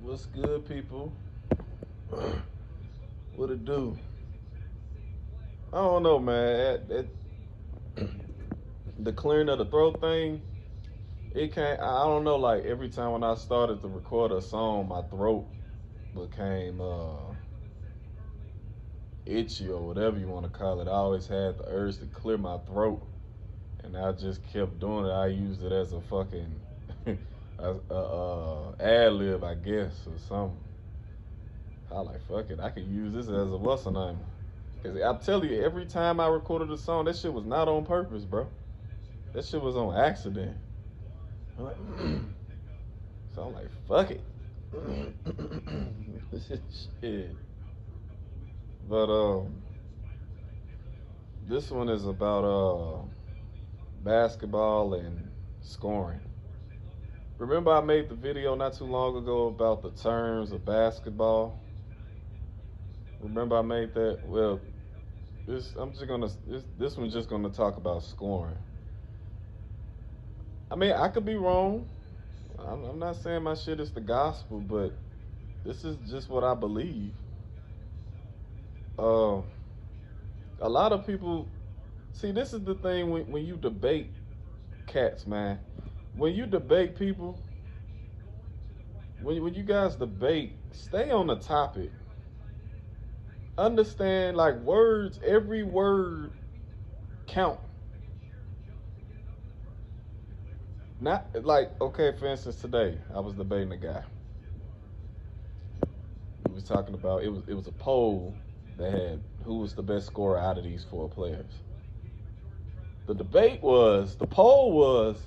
What's good, people? What it do? I don't know, man. The clearing of the throat thing, it can't. I don't know. Like every time when I started to record a song, my throat became itchy or whatever you want to call it. I always had the urge to clear my throat, and I just kept doing it. I used it as a fucking ad lib, I guess, or something. I like fuck it. I could use this as a what's name. Cause I tell you, every time I recorded a song, that shit was not on purpose, bro. That shit was on accident. I'm like, so I'm like, fuck it. Shit. But this one is about basketball and scoring. Remember I made the video not too long ago about the terms of basketball? Remember I made that? Well, this one's just gonna talk about scoring. I mean, I could be wrong. I'm not saying my shit is the gospel, but this is just what I believe. Uh, a lot of people see. This is the thing when you debate cats, man. When you debate people, when you guys debate, stay on the topic. Understand, like, words. Every word count. Not like, okay, for instance, today I was debating a guy. We was talking about it was a poll that had who was the best scorer out of these four players. The poll was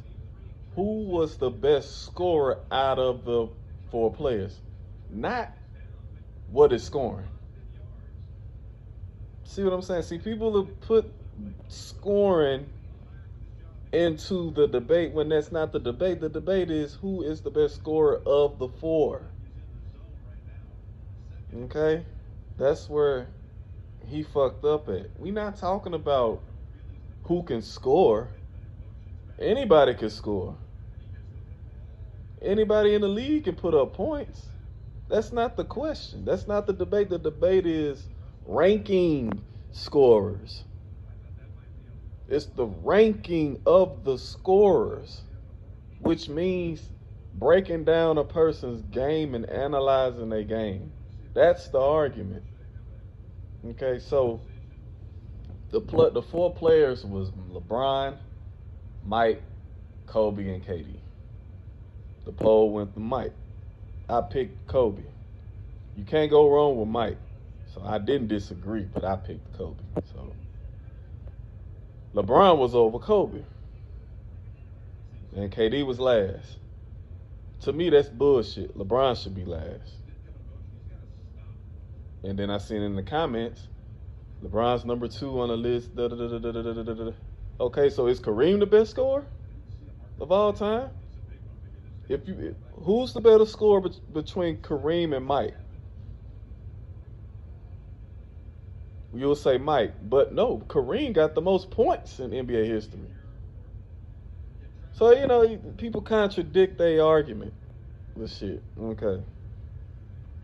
who was the best scorer out of the four players, not what is scoring. See what I'm saying? See, people have put scoring into the debate when that's not the debate. The debate is who is the best scorer of the four. Okay? That's where he fucked up at. We not talking about who can score. Anybody can score. Anybody in the league can put up points. That's not the question. That's not the debate. The debate is ranking scorers. It's the ranking of the scorers, which means breaking down a person's game and analyzing their game. That's the argument. Okay, so the four players was LeBron, Mike, Kobe, and KD. The poll went to Mike. I picked Kobe. You can't go wrong with Mike. So I didn't disagree, but I picked Kobe. So LeBron was over Kobe. And KD was last. To me, that's bullshit. LeBron should be last. And then I seen in the comments, LeBron's number 2 on the list. Da, da, da, da, da, da, da, da. Okay, so is Kareem the best scorer of all time? Who's the better scorer between Kareem and Mike? You'll say Mike, but no, Kareem got the most points in NBA history. So, people contradict their argument with shit. Okay.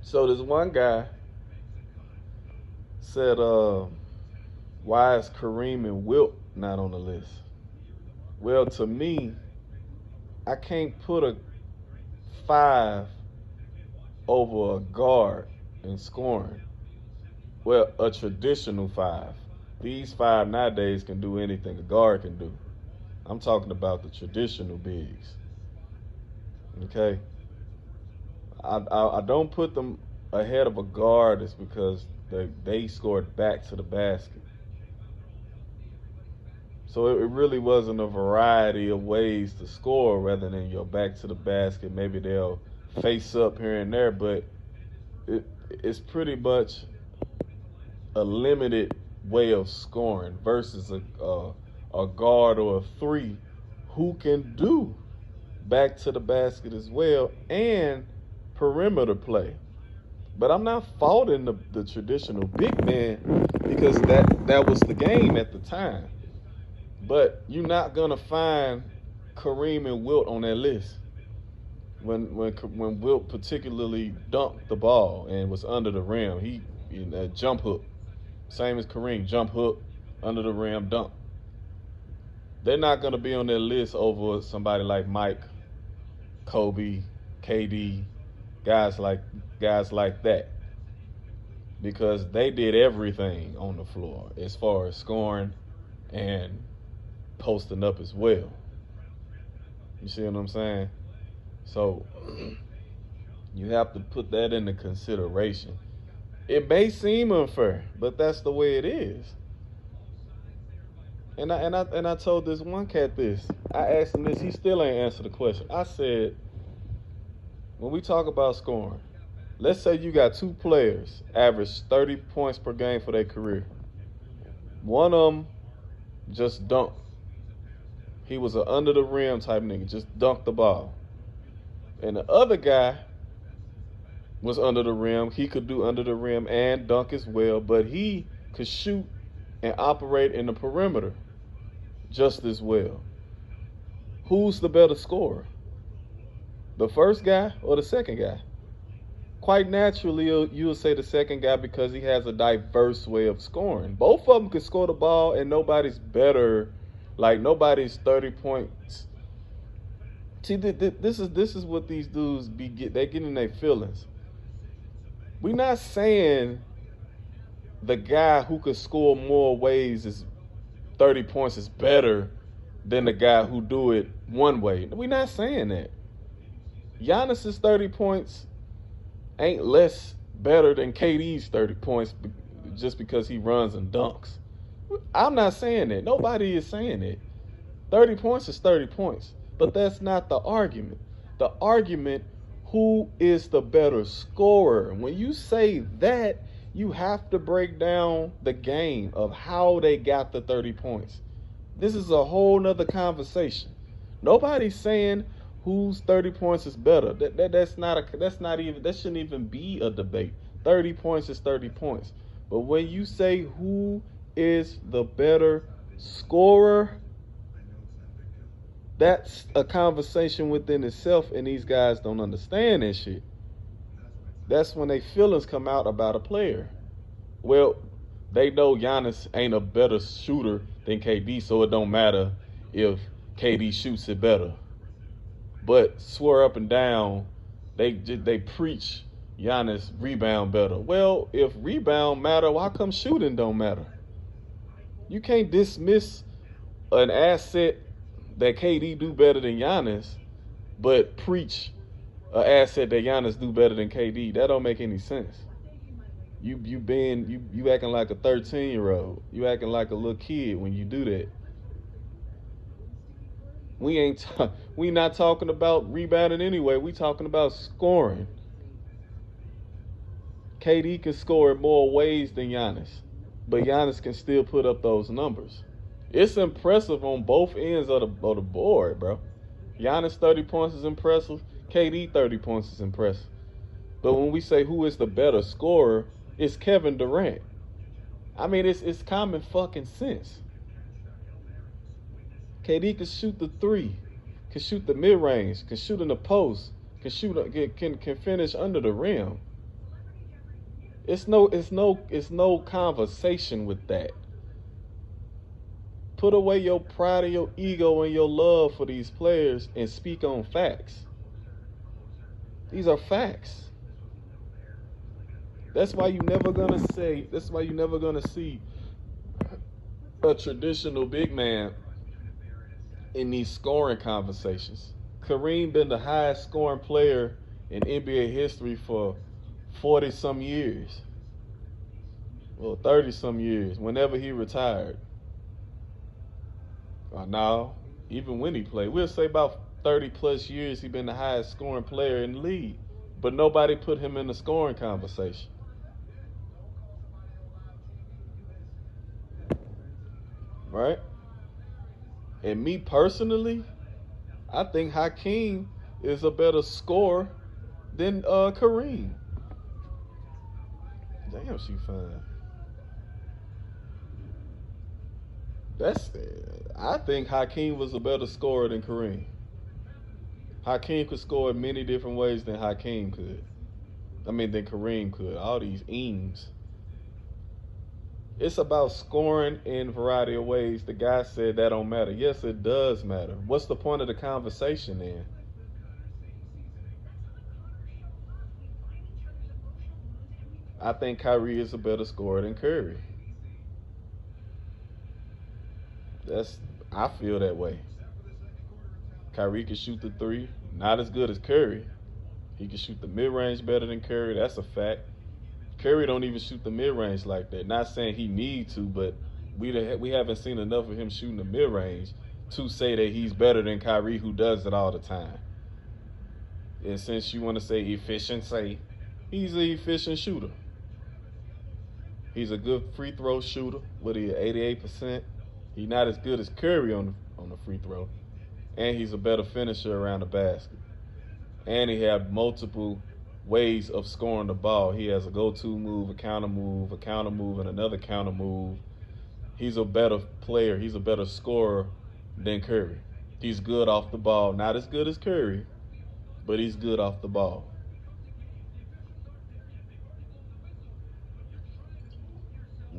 So this one guy said, why is Kareem and Wilt not on the list? Well, to me, I can't put a 5 over a guard in scoring. Well, a traditional 5. These 5 nowadays can do anything a guard can do. I'm talking about the traditional bigs. Okay? I don't put them ahead of a guard is because they scored back to the basket. So it really wasn't a variety of ways to score rather than your back to the basket. Maybe they'll face up here and there, but it's pretty much a limited way of scoring versus a guard or a 3 who can do back to the basket as well and perimeter play. But I'm not faulting the traditional big man because that was the game at the time. But you're not going to find Kareem and Wilt on that list. when Wilt particularly dunked the ball and was under the rim, he jump hook, same as Kareem, jump hook, under the rim dunk. They're not going to be on their list over somebody like Mike, Kobe, KD, guys like that, because they did everything on the floor as far as scoring and posting up as well. You see what I'm saying? So you have to put that into consideration. It may seem unfair, but that's the way it is. And I told this one cat this. I asked him this. He still ain't answered the question. I said, when we talk about scoring, let's say you got two players average 30 points per game for their career. One of them just dunked. He was an under the rim type nigga, just dunked the ball. And the other guy was under the rim. He could do under the rim and dunk as well, but he could shoot and operate in the perimeter just as well. Who's the better scorer? The first guy or the second guy? Quite naturally, you'll say the second guy because he has a diverse way of scoring. Both of them can score the ball, and nobody's better. Like, nobody's 30 points. See, this is what these dudes they get in their feelings. We're not saying the guy who could score more ways is 30 points is better than the guy who do it one way. We're not saying that. Giannis's 30 points ain't less better than KD's 30 points just because he runs and dunks. I'm not saying that. Nobody is saying that. 30 points is 30 points. But that's not the argument. The argument, who is the better scorer? When you say that, you have to break down the game of how they got the 30 points. This is a whole nother conversation. Nobody's saying whose 30 points is better. That shouldn't even be a debate. 30 points is 30 points. But when you say who is the better scorer, that's a conversation within itself, and these guys don't understand that shit. That's when their feelings come out about a player. Well, they know Giannis ain't a better shooter than KD, so it don't matter if KD shoots it better. But swear up and down, they preach Giannis rebound better. Well, if rebound matter, why come shooting don't matter? You can't dismiss an asset that KD do better than Giannis, but preach an asset that Giannis do better than KD. That don't make any sense. You acting like a 13-year-old. You acting like a little kid when you do that. We not talking about rebounding anyway. We talking about scoring. KD can score in more ways than Giannis, but Giannis can still put up those numbers. It's impressive on both ends of the board, bro. Giannis 30 points is impressive. KD 30 points is impressive. But when we say who is the better scorer, it's Kevin Durant. I mean, it's common fucking sense. KD can shoot the three, can shoot the mid-range, can shoot in the post, can finish under the rim. It's no conversation with that. Put away your pride and your ego and your love for these players and speak on facts. These are facts. That's why you're never gonna see a traditional big man in these scoring conversations. Kareem been the highest scoring player in NBA history for 40-some years. Well, 30-some years, whenever he retired. Now, even when he played, we'll say about 30-plus years he been the highest scoring player in the league. But nobody put him in the scoring conversation. Right? And me personally, I think Hakeem is a better scorer than Kareem. Damn, she fine. I think Hakeem was a better scorer than Kareem. Hakeem could score in many different ways than Hakeem could. I mean, than Kareem could. All these eames. It's about scoring in a variety of ways. The guy said that don't matter. Yes, it does matter. What's the point of the conversation then? I think Kyrie is a better scorer than Curry. I feel that way. Kyrie can shoot the three, not as good as Curry. He can shoot the mid-range better than Curry. That's a fact. Curry don't even shoot the mid-range like that. Not saying he need to, but we haven't seen enough of him shooting the mid-range to say that he's better than Kyrie, who does it all the time. And since you want to say efficiency, he's an efficient shooter. He's a good free throw shooter. What he 88%? He's not as good as Curry on the free throw, and he's a better finisher around the basket. And he has multiple ways of scoring the ball. He has a go-to move, a counter move, and another counter move. He's a better player. He's a better scorer than Curry. He's good off the ball. Not as good as Curry, but he's good off the ball.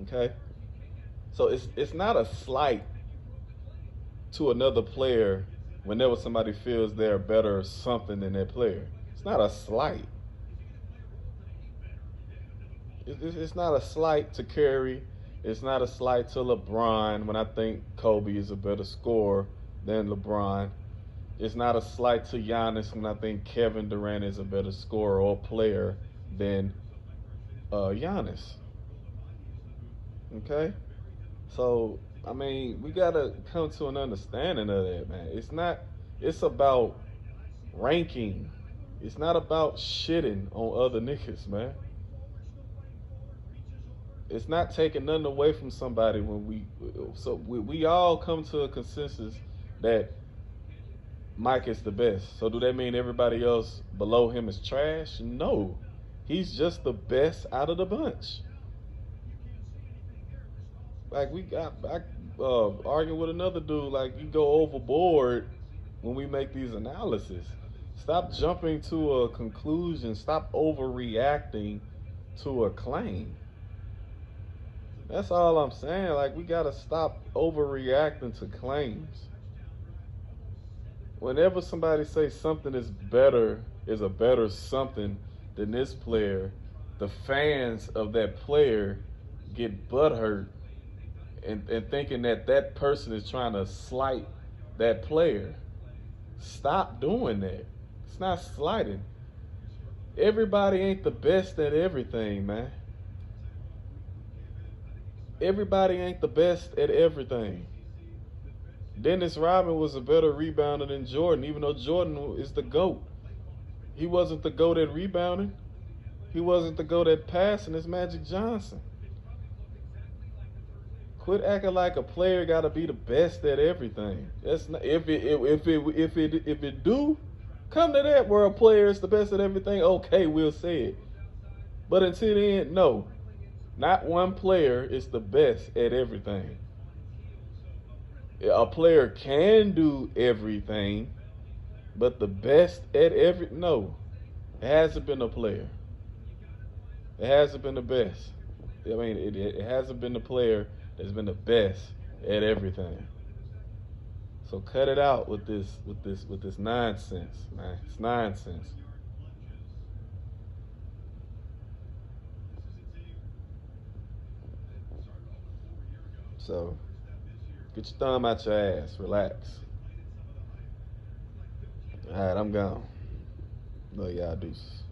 Okay? So it's not a slight to another player whenever somebody feels they're better or something than that player. It's not a slight. It's not a slight to Curry. It's not a slight to LeBron when I think Kobe is a better scorer than LeBron. It's not a slight to Giannis when I think Kevin Durant is a better scorer or player than Giannis. Okay? So, I mean, we got to come to an understanding of that, man. It's about ranking. It's not about shitting on other niggas, man. It's not taking nothing away from somebody when we all come to a consensus that Mike is the best. So do that mean everybody else below him is trash? No. He's just the best out of the bunch. Like I arguing with another dude, like you go overboard when we make these analyses. Stop jumping to a conclusion. Stop overreacting to a claim. That's all I'm saying. Like, we got to stop overreacting to claims. Whenever somebody says something is a better something than this player, the fans of that player get butthurt and thinking that person is trying to slight that player. Stop doing that. It's not slighting. Everybody ain't the best at everything, man. Everybody ain't the best at everything. Dennis Rodman was a better rebounder than Jordan, even though Jordan is the GOAT. He wasn't the GOAT at rebounding. He wasn't the GOAT at passing. It's Magic Johnson. Quit acting like a player got to be the best at everything. That's not, if it do come to that where a player is the best at everything, okay, we'll say it. But until then, no. Not one player is the best at everything. A player can do everything, but the best at no. It hasn't been a player. It hasn't been the best. I mean, it hasn't been the player that's been the best at everything. So cut it out with this nonsense, man. It's nonsense. So, get your thumb out your ass. Relax. All right, I'm gone. Love y'all, deuces.